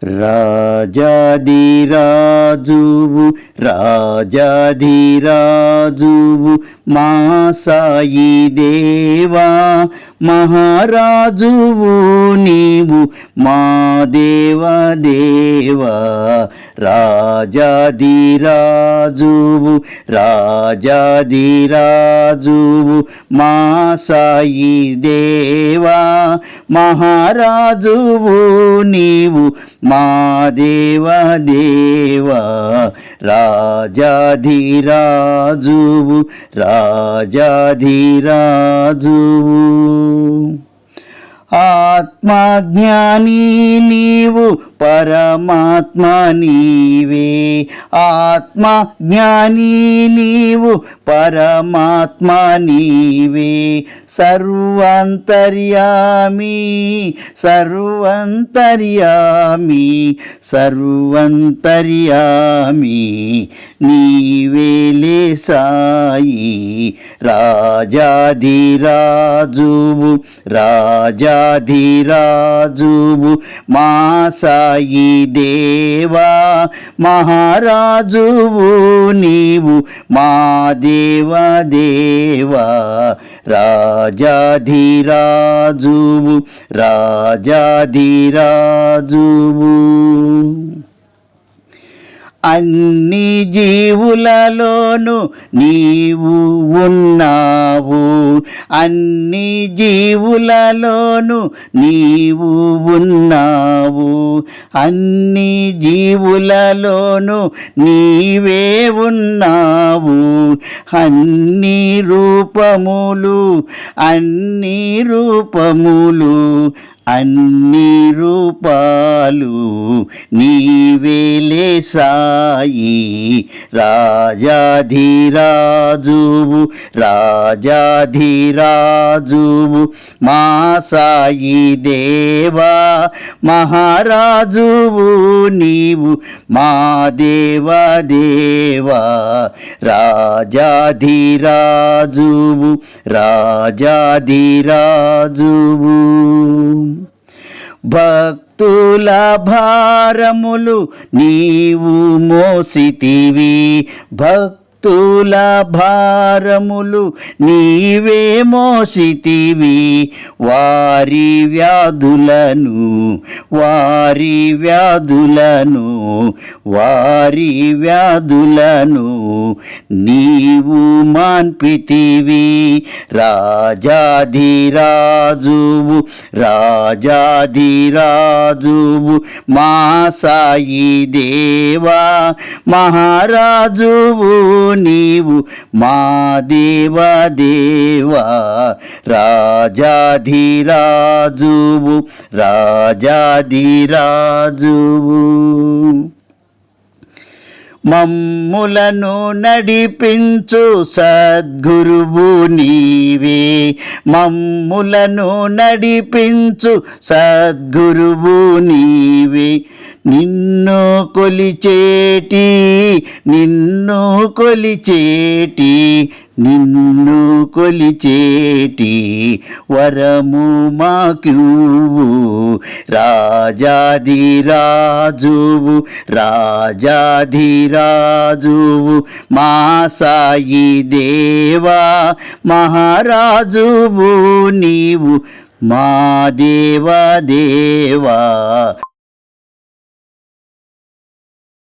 రాజాధిరాజువు రాజాధిరాజువు మా సాయి దేవా, మహారాజువు నీవు మా దేవదేవా. రాజాధిరాజువు రాజాధిరాజువు మా సాయి దేవా, మహారాజువు నీవు మా దేవదేవా. రాజాధిరాజువు రాజాధిరాజువు. ఆత్మజ్ఞాని నీవు పరమాత్మ నీవే, ఆత్మజ్ఞాని నీవు పరమాత్మ నీవే. సర్వంతర్యామి సర్వంతర్యామి సర్వంతర్యామి నీవేలే సాయి. రాజాధిరాజువు రాజాధిరాజువు మా సాయి దేవా, మహారాజువు నీవు మా దేవదేవా. రాజాధిరాజువు రాజాధిరాజువు. అన్ని జీవులలోను నీవు ఉన్నావు, అన్ని జీవులలోను నీవు ఉన్నావు. అన్ని జీవులలోను నీవే ఉన్నావు. అన్ని రూపములు అన్ని రూపములు అన్ని రూపాలు నీవేలే సాయి. రాజాధిరాజువు రాజాధిరాజువు మా సాయి దేవా, మహారాజువు నీవు మా దేవదేవా. రాజాధిరాజువు రాజాధిరాజువు. భక్తుల భారములు నీవు మోసితివి, భక్తుల భారములు నీవే మోసితివి. వారి వ్యాధులను వారి వ్యాధులను వారి వ్యాధులను నీవు మాన్పితివి. రాజాధిరాజువు రాజాధిరాజువు మా సాయి దేవా, మహారాజువు నీవు మా దేవదేవా. రాజాధిరాజువు రాజాధిరాజువు. మమ్ములను నడిపించు సద్గురువు నీవే, మమ్ములను నడిపించు సద్గురువు నీవే. నిన్ను కొలిచేటి నిన్ను కొలిచేటి నిన్ను కొలిచేటి వరము మాకివ్వు. రాజాధిరాజువు రాజాధిరాజువు మా సాయి దేవా, మహారాజువు నీవు మా దేవదేవా.